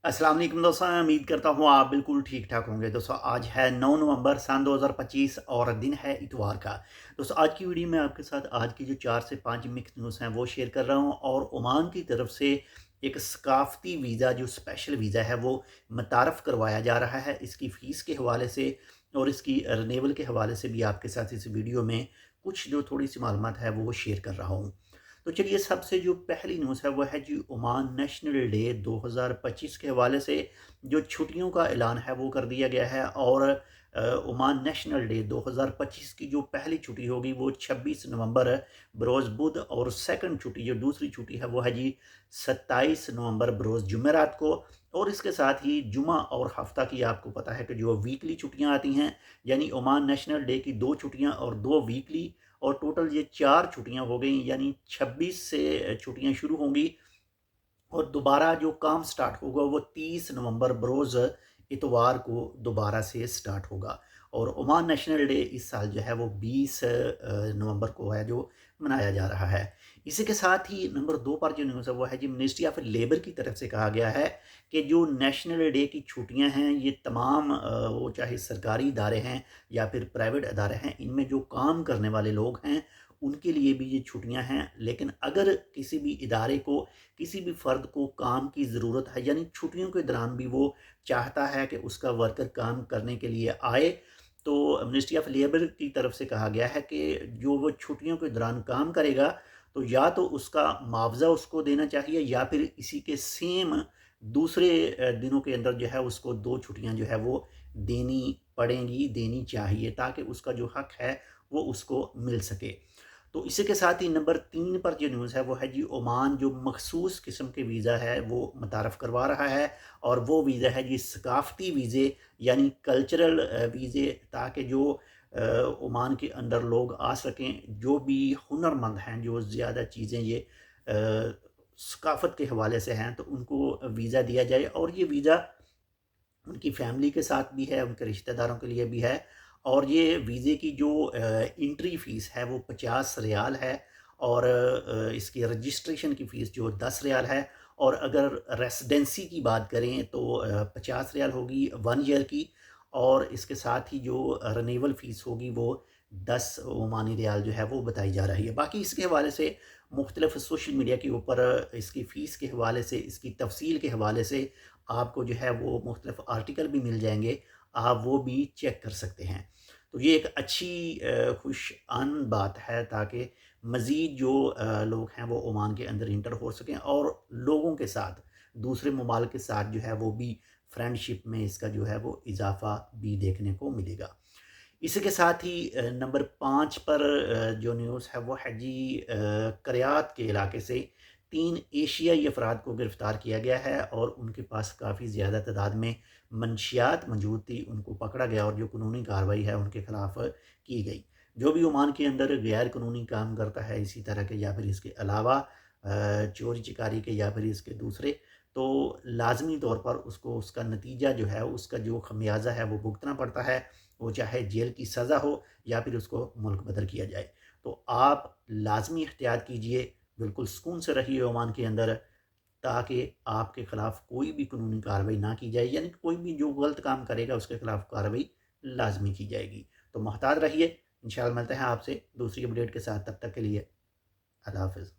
अस्सलाम वालेकुम दोस्तों, मैं उम्मीद करता हूँ आप बिल्कुल ठीक ठाक होंगे। दोस्तों आज है 9 नवंबर सन 2025 और दिन है इतवार का। दोस्तों आज की वीडियो में आपके साथ आज की जो 4 से 5 मिक्स न्यूज़ हैं वो शेयर कर रहा हूँ और ओमान की तरफ से एक सकाफ़ती वीज़ा जो स्पेशल वीज़ा है वो मुतारफ़ करवाया जा रहा है। इसकी फ़ीस के हवाले से और इसकी रिन्यूअल के हवाले से भी आपके साथ इस वीडियो में कुछ जो थोड़ी सी मालूमात है वो शेयर कर रहा हूँ। तो चलिए सबसे जो पहली न्यूज़ है वो है जी ओमान नेशनल डे 2025 के हवाले से जो छुट्टियों का ऐलान है वो कर दिया गया है। और ओमान नेशनल डे 2025 की जो पहली छुट्टी होगी वो 26 नवंबर बरोज़ बुध, और सेकंड छुट्टी जो दूसरी छुट्टी है वो है जी 27 नवंबर बरोज़ जुमेरात को। और इसके साथ ही जुमा और हफ्ता की आपको पता है कि जो वीकली छुट्टियां आती हैं, यानी ओमान नेशनल डे की 2 छुट्टियां और 2 वीकली, और टोटल ये 4 छुट्टियां हो गई, यानी 26 से छुट्टियां शुरू होंगी और दोबारा जो काम स्टार्ट होगा वो 30 नवंबर बरोज़ इतवार को दोबारा से स्टार्ट होगा। और ओमान नेशनल डे इस साल जो है वो 20 नवंबर को है जो मनाया जा रहा है। इसी के साथ ही नंबर 2 पर जो न्यूज़ है वो है जी मिनिस्ट्री ऑफ लेबर की तरफ से कहा गया है कि जो नेशनल डे की छुट्टियां हैं ये तमाम वो चाहे सरकारी इदारे हैं या फिर प्राइवेट इदारे हैं, इनमें जो काम करने वाले लोग हैं उनके लिए भी ये छुट्टियां हैं। लेकिन अगर किसी भी इदारे को, किसी भी फ़र्द को काम की ज़रूरत है, यानी छुट्टियों के दौरान भी वो चाहता है कि उसका वर्कर काम करने के लिए आए, तो मिनिस्ट्री ऑफ लेबर की तरफ से कहा गया है कि जो वो छुट्टियों के दौरान काम करेगा तो या तो उसका मुआवजा उसको देना चाहिए या फिर इसी के सेम दूसरे दिनों के अंदर जो है उसको 2 छुट्टियां जो है वो देनी पड़ेंगी, देनी चाहिए, ताकि उसका जो हक है वो उसको मिल सके। तो इसी के साथ ही नंबर 3 पर जो न्यूज़ है वो है जी ओमान जो मखसूस किस्म के वीज़ा है वो मुतारफ़ करवा रहा है। और वो वीज़ा है जी सकाफ़ती वीज़े, यानी कल्चरल वीज़े, ताकि जो ओमान के अंदर लोग आ सकें जो भी हुनरमंद हैं, जो ज़्यादा चीज़ें ये सकाफ़त के हवाले से हैं, तो उनको वीज़ा दिया जाए। और ये वीज़ा उनकी फैमिली के साथ भी है, उनके रिश्तेदारों के लिए भी है। और ये वीज़े की जो एंट्री फ़ीस है वो 50 रियाल है। और इसकी रजिस्ट्रेशन की फ़ीस जो 10 रियाल है। और अगर रेसिडेंसी की बात करें तो 50 रियाल होगी 1 ईयर की। और इसके साथ ही जो रिन्यूअल फ़ीस होगी वो 10 ओमानी रियाल जो है वो बताई जा रही है। बाकी इसके हवाले से मुख्तलिफ सोशल मीडिया के ऊपर इसकी फ़ीस के हवाले से, इसकी तफसील के हवाले से आपको जो है वो मुख्तलिफ आर्टिकल भी मिल जाएंगे, आप वो भी चेक कर सकते हैं। तो ये एक अच्छी खुश आन बात है, ताकि मज़ीद जो लोग हैं वो ओमान के अंदर इंटर हो सकें और लोगों के साथ, दूसरे ममालिक के साथ जो है वो भी फ्रेंडशिप में इसका जो है वो इजाफ़ा भी देखने को मिलेगा। इसी के साथ ही नंबर 5 पर जो न्यूज़ है वो है जी करात के इलाके से 3 एशियाई अफराद को गिरफ़्तार किया गया है और उनके पास काफ़ी ज़्यादा तादाद में मंशियात मौजूद थी, उनको पकड़ा गया और जो कानूनी कार्रवाई है उनके ख़िलाफ़ की गई। जो भी ओमान के अंदर गैर कानूनी काम करता है इसी तरह के, या फिर इसके अलावा चोरी चिकारी के या फिर इसके दूसरे, तो लाज़मी तौर पर उसको उसका नतीजा जो है, उसका जो खमियाजा है वो भुगतना पड़ता है, वो चाहे जेल की सज़ा हो या फिर उसको मुल्क बदर किया जाए। तो आप लाज़मी एहतियात कीजिए, बिल्कुल सुकून से रहिए ओमान के अंदर, ताकि आपके ख़िलाफ़ कोई भी कानूनी कार्रवाई ना की जाए, यानी कोई भी जो गलत काम करेगा उसके ख़िलाफ़ कार्रवाई लाज़मी की जाएगी। तो मुहतात रहिए, इंशाअल्लाह मिलते हैं आपसे दूसरी अपडेट के साथ, तब तक के लिए अल्लाह हाफ़िज़।